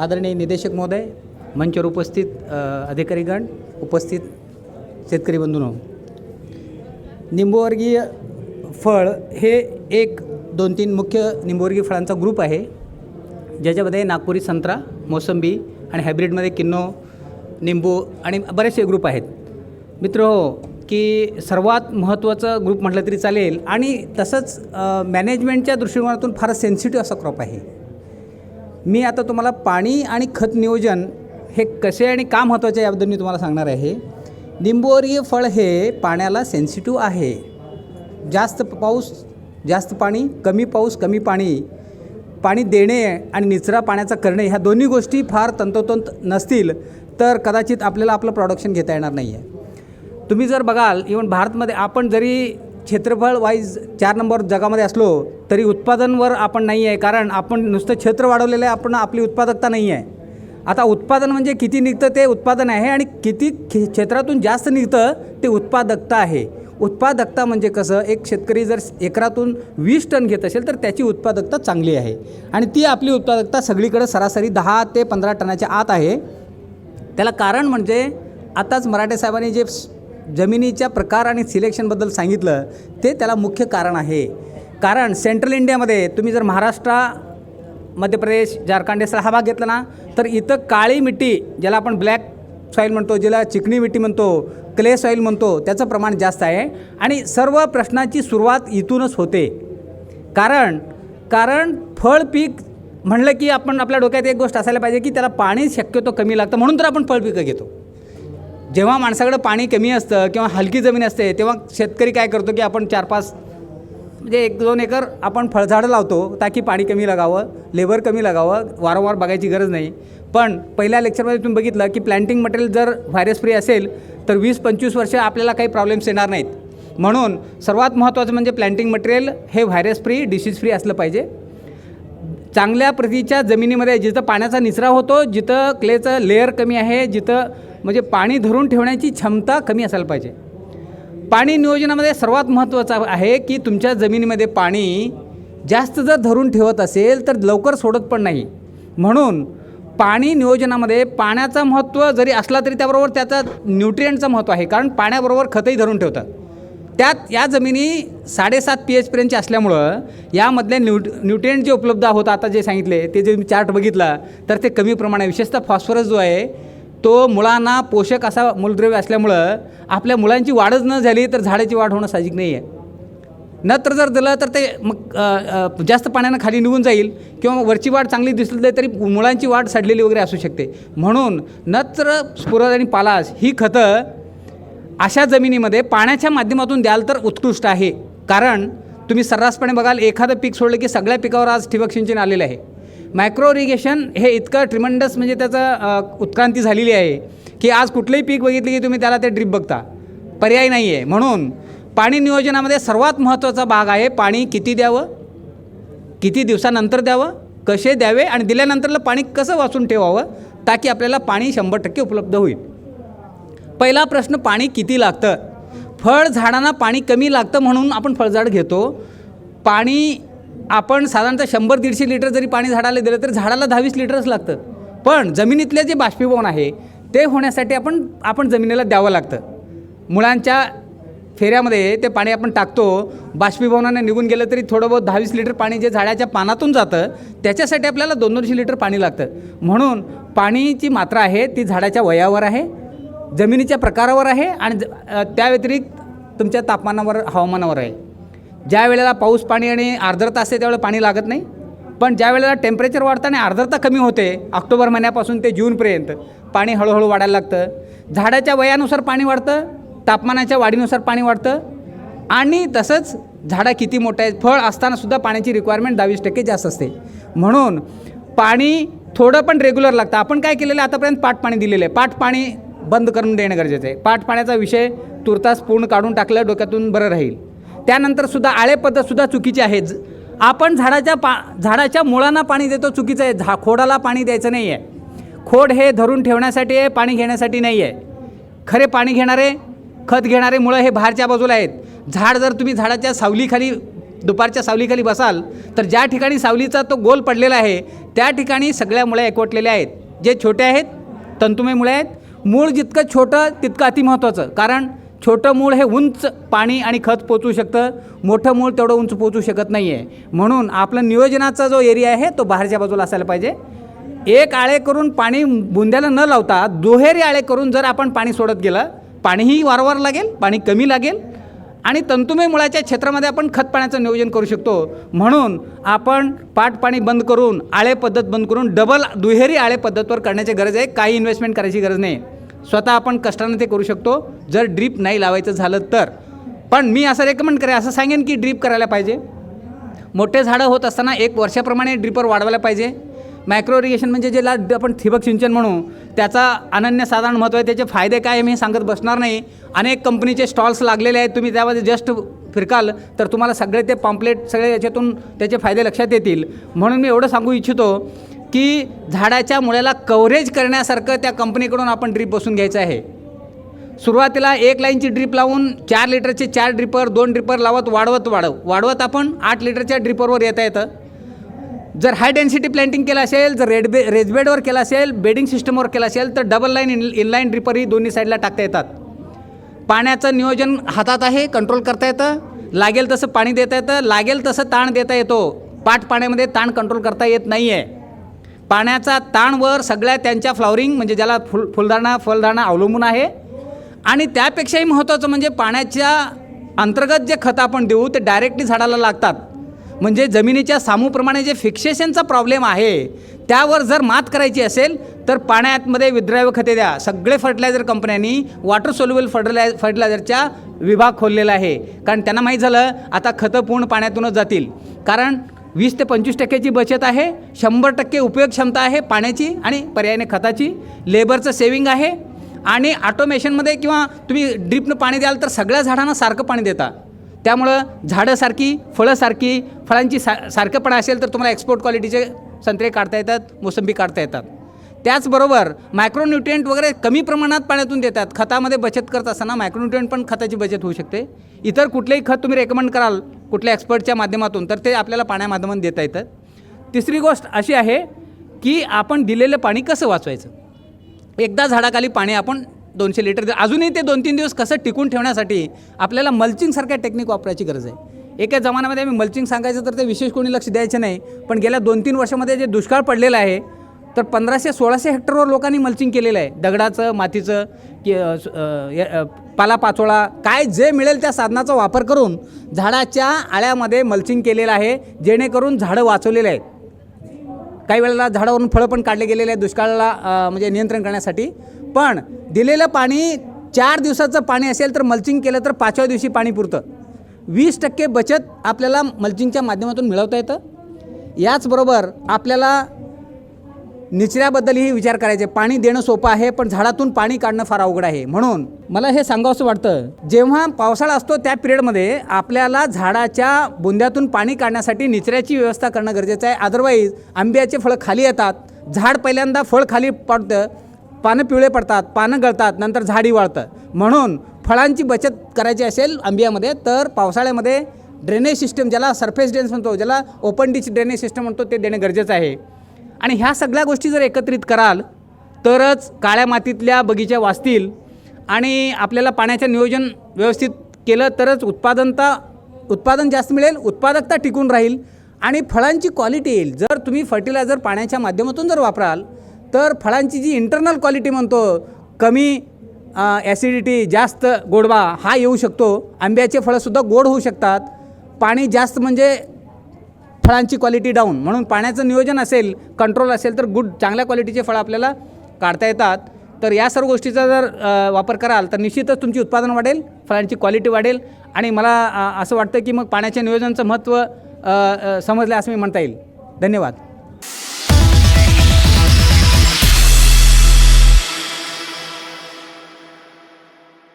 आदरणीय निदेशक महोदय, मंचावर उपस्थित अधिकारीगण, उपस्थित शेतकरी बंधूंनो, निंबूवर्गीय फळ हे एक 2-3 मुख्य निंबूवर्गीय फळांचा ग्रुप आहे, ज्याच्यामध्ये नागपुरी संत्रा, मोसंबी आणि हायब्रिडमध्ये किन्नो, निंबू आणि बरेचसे ग्रुप आहेत. मित्रहो, की सर्वात महत्त्वाचा ग्रुप म्हटलं तरी चालेल आणि तसंच मॅनेजमेंटच्या दृष्टिकोनातून फार सेन्सिटिव्ह असा क्रॉप आहे. मी आता तुम्हाला पाणी आणि खत नियोजन हे कसे आणि का महत्त्वाचे याबद्दल मी तुम्हाला सांगणार आहे. निंबूवर्गीय फळ हे पाण्याला सेन्सिटिव्ह आहे. जास्त पाऊस जास्त पाणी, कमी पाऊस कमी पाणी, पाणी देणे आणि निचरा पाण्याचा करणे ह्या दोन्ही गोष्टी फार तंतोतंत नसतील तर कदाचित आपल्याला आपलं प्रोडक्शन घेता येणार नाही आहे. तुम्ही जर बघाल, इव्हन भारतमध्ये आपण जरी क्षेत्रफळ वाईज 4 नंबर जगामध्ये असलो तरी उत्पादनवर आपण नाही आहे, कारण आपण नुसतं क्षेत्र वाढवलेलं आहे, आपण आपली उत्पादकता नाही आहे. आता उत्पादन म्हणजे किती निघतं ते उत्पादन आहे आणि किती क्षेत्रातून जास्त निघतं ते उत्पादकता आहे. उत्पादकता म्हणजे कसं, एक शेतकरी जर एकरातून 20 टन घेत असेल तर त्याची उत्पादकता चांगली आहे आणि ती आपली उत्पादकता सगळीकडे सरासरी 10 ते 15 टनाच्या आत आहे. त्याला कारण म्हणजे आताच मराठे साहेबांनी जे जमिनीच्या प्रकार आणि सिलेक्शनबद्दल सांगितलं ते त्याला मुख्य कारण आहे. कारण सेंट्रल इंडियामध्ये तुम्ही जर महाराष्ट्र, मध्य प्रदेश, झारखंड हा भाग घेतला ना तर इथं काळी मिट्टी, ज्याला आपण ब्लॅक सॉईल म्हणतो, ज्याला चिकणी मिट्टी म्हणतो, क्ले सॉईल म्हणतो, त्याचं प्रमाण जास्त आहे आणि सर्व प्रश्नाची सुरुवात इथूनच होते. कारण फळ पीक म्हणलं की आपण आपल्या डोक्यात एक गोष्ट असायला पाहिजे की त्याला पाणी शक्यतो कमी लागतं, म्हणून तर आपण फळ पिकं घेतो. जेव्हा माणसाकडे पाणी कमी असतं किंवा हलकी जमीन असते तेव्हा शेतकरी काय करतो की आपण 4-5 म्हणजे 1-2 एकर आपण फळझाडं लावतो ताकी पाणी कमी लागावं, लेबर कमी लागावं, वारंवार बघायची गरज नाही. पण पहिल्या लेक्चरमध्ये तुम्ही बघितलं की प्लॅन्टिंग मटेरियल जर व्हायरस फ्री असेल तर 20-25 वर्ष आपल्याला काही प्रॉब्लेम्स येणार नाहीत. म्हणून सर्वात महत्त्वाचं म्हणजे प्लॅन्टिंग मटेरियल हे व्हायरस फ्री, डिसीज फ्री असलं पाहिजे. चांगल्या प्रतीच्या जमिनीमध्ये जिथं पाण्याचा निचरा होतो, जिथं क्लेचं लेअर कमी आहे, जिथं म्हणजे पाणी धरून ठेवण्याची क्षमता कमी असायला पाहिजे. पाणी नियोजनामध्ये सर्वात महत्त्वाचं आहे की तुमच्या जमिनीमध्ये पाणी जास्त जर धरून ठेवत असेल तर लवकर सोडत पण नाही. म्हणून पाणी नियोजनामध्ये पाण्याचं महत्त्व जरी असला तरी त्याबरोबर त्याचा न्यूट्रिएंटचं महत्त्व आहे, कारण पाण्याबरोबर खतही धरून ठेवतात. त्यात या जमिनी 7.5 pH पर्यंतच्या असल्यामुळं यामधले न्यूट्रिएंट जे उपलब्ध होतं, आता जे सांगितले ते जे चार्ट बघितला तर ते कमी प्रमाणात, विशेषतः फॉस्फरस जो आहे तो मुळांना पोषक असा मूलद्रव्य असल्यामुळं आपल्या मुलांची वाढच न झाली तर झाडाची वाढ होणं साहजिक नाही आहे. नत्र जर दिलं तर ते मग जास्त पाण्यानं खाली निघून जाईल किंवा वरची वाढ चांगली दिसली तरी मुलांची वाढ सडलेली वगैरे असू शकते. म्हणून नत्र, स्फुरद आणि पालाश ही खतं अशा जमिनीमध्ये पाण्याच्या माध्यमातून द्याल तर उत्कृष्ट आहे. कारण तुम्ही सर्रासपणे बघाल, एखादं पीक सोडलं की सगळ्या पिकावर आज ठिबक सिंचन आलेलं आहे. मायक्रो इरिगेशन हे इतकं ट्रिमेंडस म्हणजे त्याचं उत्क्रांती झालेली आहे की आज कुठलंही पीक बघितलं की तुम्ही त्याला ते ड्रिप बघता, पर्याय नाही आहे. म्हणून पाणी नियोजनामध्ये सर्वात महत्त्वाचा भाग आहे पाणी किती द्यावं, किती दिवसानंतर द्यावं, कसे द्यावे आणि दिल्यानंतरलं पाणी कसं वाचून ठेवावं ताकी आपल्याला पाणी 100% उपलब्ध होईल. पहिला प्रश्न, पाणी किती लागतं. फळ झाडांना पाणी कमी लागतं म्हणून आपण फळझाड घेतो. पाणी आपण साधारणतः 100-150 लिटर जरी पाणी झाडाला दिलं तरी झाडाला 10-20 लिटरच लागतं. पण जमिनीतले जे बाष्पीभवन आहे ते होण्यासाठी आपण जमिनीला द्यावं लागतं. मुळांच्या फेऱ्यामध्ये ते पाणी आपण टाकतो, बाष्पीभवनाने निघून गेलं तरी थोडं बहुत 10-20 लिटर पाणी जे झाडाच्या पानातून जातं त्याच्यासाठी आपल्याला 200 लिटर पाणी लागतं. म्हणून पाणीची मात्रा आहे ती झाडाच्या वयावर आहे, जमिनीच्या प्रकारावर आहे आणि त्या व्यतिरिक्त तुमच्या तापमानावर, हवामानावर आहे. ज्या वेळेला पाऊस पाणी आणि आर्द्रता असते त्यावेळेला पाणी लागत नाही, पण ज्या वेळेला टेम्परेचर वाढतं आणि आर्द्रता कमी होते, ऑक्टोबर महिन्यापासून ते जूनपर्यंत पाणी हळूहळू वाढायला लागतं. झाडाच्या वयानुसार पाणी वाढतं, तापमानाच्या वाढीनुसार पाणी वाढतं आणि तसंच झाडं किती मोठं आहे, फळ असतानासुद्धा पाण्याची रिक्वायरमेंट 22% जास्त असते. म्हणून पाणी थोडं पण रेग्युलर लागतं. आपण काय केलेलं आहे आतापर्यंत, पाट पाणी दिलेलं आहे. पाट पाणी बंद करून देणं गरजेचं आहे. पाट पाण्याचा विषय तुर्तास पूर्ण काढून टाकलं डोक्यातून बरं राहील. त्यानंतरसुद्धा आळे पद्धतसुद्धा चुकीची आहे. आपण झाडाच्या मुळांना पाणी देतो, चुकीचं आहे. खोडाला पाणी द्यायचं नाही आहे. खोड हे धरून ठेवण्यासाठी आहे, पाणी घेण्यासाठी नाही आहे. खरे पाणी घेणारे, खत घेणारे मुळं हे बाहेरच्या बाजूला आहेत. झाड जर तुम्ही झाडाच्या सावलीखाली दुपारच्या सावलीखाली बसाल तर ज्या ठिकाणी सावलीचा तो गोल पडलेला आहे त्या ठिकाणी सगळ्या मुळ्या एकवटलेल्या आहेत. जे छोटे आहेत तंतुमय मुळे आहेत. मूळ जितकं छोटं तितकं अतिमहत्त्वाचं, कारण छोटं मूळ हे उंच पाणी आणि खत पोचवू शकतं, मोठं मूळ तेवढं उंच पोचवू शकत नाही आहे. म्हणून आपलं नियोजनाचा जो एरिया आहे तो बाहेरच्या बाजूला असायला पाहिजे. एक आळे करून पाणी बुंद्याला न लावता दुहेरी आळे करून जर आपण पाणी सोडत गेलं, पाणीही वारंवार लागेल, पाणी कमी लागेल आणि तंतुमय मुळाच्या क्षेत्रामध्ये आपण खत पाण्याचं नियोजन करू शकतो. म्हणून आपण पाट पाणी बंद करून आळे पद्धत बंद करून दुहेरी आळे पद्धतवर करण्याची गरज आहे. काही इन्व्हेस्टमेंट करायची गरज नाही. स्वतः आपण कष्टानं ते करू शकतो जर ड्रीप नाही लावायचं झालं तर. पण मी असं रेकमेंड करेन, असं सांगेन की ड्रीप करायला पाहिजे. मोठे झाडं होत असताना 1 वर्षाप्रमाणे ड्रीपर वाढवायला पाहिजे. मायक्रो इरिगेशन म्हणजे ज्याला आपण ठिबक सिंचन म्हणू, त्याचा अनन्यसाधारण महत्त्व आहे. त्याचे फायदे काय मी सांगत बसणार नाही. अनेक कंपनीचे स्टॉल्स लागलेले आहेत. तुम्ही त्यामध्ये जस्ट फिरकाल तर तुम्हाला सगळे ते पॉम्पलेट सगळे याच्यातून त्याचे फायदे लक्षात येतील. म्हणून मी एवढं सांगू इच्छितो की झाडाच्या मुळ्याला कव्हरेज करण्यासारखं त्या कंपनीकडून आपण ड्रीप बसून घ्यायचं आहे. सुरुवातीला 1 लाईनची ड्रीप लावून 4 लिटरचे 4 ड्रिपर 2 ड्रिपर लावत वाढवत आपण 8 लिटरच्या ड्रिपरवर येता येतं. जर हाय डेन्सिटी प्लॅन्टिंग केलं असेल, जर रेजबेडवर केलं असेल, बेडिंग सिस्टमवर केलं असेल तर डबल लाईन इनलाईन ड्रिपरही दोन्ही साईडला टाकता येतात. पाण्याचं नियोजन हातात आहे, कंट्रोल करता येतं. लागेल तसं पाणी देता येतं, लागेल तसं ताण देता येतो. पाट पाण्यामध्ये ताण कंट्रोल करता येत नाही आहे. पाण्याचा ताणवर सगळ्या त्यांच्या फ्लॉवरिंग म्हणजे ज्याला फलधारणा अवलंबून आहे. आणि त्यापेक्षाही महत्त्वाचं म्हणजे पाण्याच्या अंतर्गत जे खतं आपण देऊ ते डायरेक्टली झाडाला लागतात. म्हणजे जमिनीच्या सामूप्रमाणे जे फिक्सेशनचा प्रॉब्लेम आहे त्यावर जर मात करायची असेल तर पाण्यामध्ये विद्राव्य खते द्या. सगळे फर्टिलायझर कंपन्यांनी वॉटर सोल्युबल फर्टिलायझरच्या विभाग खोललेला आहे. कारण त्यांना माहीत झालं आता खतं पूर्ण पाण्यातूनच जातील. कारण 20 ते 25% बचत आहे, 100% उपयोगक्षमता आहे पाण्याची आणि पर्यायाने खताची, लेबरचं सेविंग आहे आणि ऑटोमेशनमध्ये किंवा तुम्ही ड्रिपनं पाणी द्याल तर सगळ्या झाडांना सारखं पाणी देता. त्यामुळं झाडं सारखी, फळं सारखी, फळांची सारखंपणा असेल तर तुम्हाला एक्सपोर्ट क्वालिटीचे संत्रे काढता येतात, मोसंबी काढता येतात. त्याचबरोबर मायक्रोन्यूट्रिएंट वगैरे कमी प्रमाणात पाण्यातून देतात. खतामध्ये बचत करत असताना मायक्रोन्यूट्रिएंट पण खताची बचत होऊ शकते. इतर कुठलेही खत तुम्ही रेकमेंड कराल कुठल्या एक्सपर्टच्या माध्यमातून तर ते आपल्याला पाण्या माध्यमातून देता येतात. तिसरी गोष्ट अशी आहे की आपण दिलेलं पाणी कसं वाचवायचं. एकदा झाडाखाली पाणी आपण 200 लिटर अजूनही ते 2-3 दिवस कसं टिकून ठेवण्यासाठी आपल्याला मल्चिंगसारख्या टेक्निक वापरायची गरज आहे. एका जमान्यामध्ये आम्ही मल्चिंग सांगायचं तर ते विशेष कोणी लक्ष द्यायचं नाही. पण गेल्या 2-3 वर्षामध्ये जे दुष्काळ पडलेला आहे तर 1500-1600 हेक्टरवर लोकांनी मल्चिंग केलेलं आहे. दगडाचं, मातीचं, पालापाचोळा काय जे मिळेल त्या साधनाचा वापर करून झाडाच्या आळ्यामध्ये मल्चिंग केलेलं आहे, जेणेकरून झाडं वाचवलेले आहेत. काही वेळेला झाडावरून फळं पण काढले गेलेले आहेत दुष्काळाला म्हणजे नियंत्रण करण्यासाठी. पण दिलेलं पाणी 4 दिवसाचं पाणी असेल तर मल्चिंग केलं तर 5व्या दिवशी पाणी पुरतं. 20% बचत आपल्याला मल्चिंगच्या माध्यमातून मिळवता येतं. याचबरोबर आपल्याला निचऱ्याबद्दलही विचार करायचे. पाणी देणं सोपं आहे पण झाडातून पाणी काढणं फार अवघड आहे. म्हणून मला हे सांगावंसं वाटतं, जेव्हा पावसाळा असतो त्या पिरियडमध्ये आपल्याला झाडाच्या बुंद्यातून पाणी काढण्यासाठी निचऱ्याची व्यवस्था करणं गरजेचं आहे. अदरवाईज आंब्याचे फळं खाली येतात, झाड पहिल्यांदा फळ खाली पडतं, पानं पिवळे पडतात, पानं गळतात, नंतर झाडी वाळतं. म्हणून फळांची बचत करायची असेल आंब्यामध्ये तर पावसाळ्यामध्ये ड्रेनेज सिस्टम ज्याला सरफेस ड्रेनेज म्हणतो, ज्याला ओपन डिच ड्रेनेज सिस्टम म्हणतो ते देणं गरजेचं आहे. आणि ह्या सगळ्या गोष्टी जर एकत्रित कराल तरच काळ्या मातीतल्या बगीचा वाचतील आणि आपल्याला पाण्याचं नियोजन व्यवस्थित केलं तरच उत्पादन जास्त मिळेल, उत्पादकता टिकून राहील आणि फळांची क्वालिटी येईल. जर तुम्ही फर्टिलायझर पाण्याच्या माध्यमातून जर वापराल तर फळांची जी इंटरनल क्वालिटी म्हणतो, कमी ॲसिडिटी, जास्त गोडवा हा येऊ शकतो. आंब्याचे फळंसुद्धा गोड होऊ शकतात. पाणी जास्त म्हणजे फळांची क्वालिटी डाऊन. म्हणून पाण्याचं नियोजन असेल, कंट्रोल असेल तर चांगल्या क्वालिटीचे फळं आपल्याला काढता येतात. तर या सर्व गोष्टीचा जर वापर कराल तर निश्चितच तुमची उत्पादन वाढेल, फळांची क्वालिटी वाढेल आणि मला असं वाटतं की मग पाण्याच्या नियोजनाचं महत्त्व समजलं असं मी म्हणता येईल. धन्यवाद.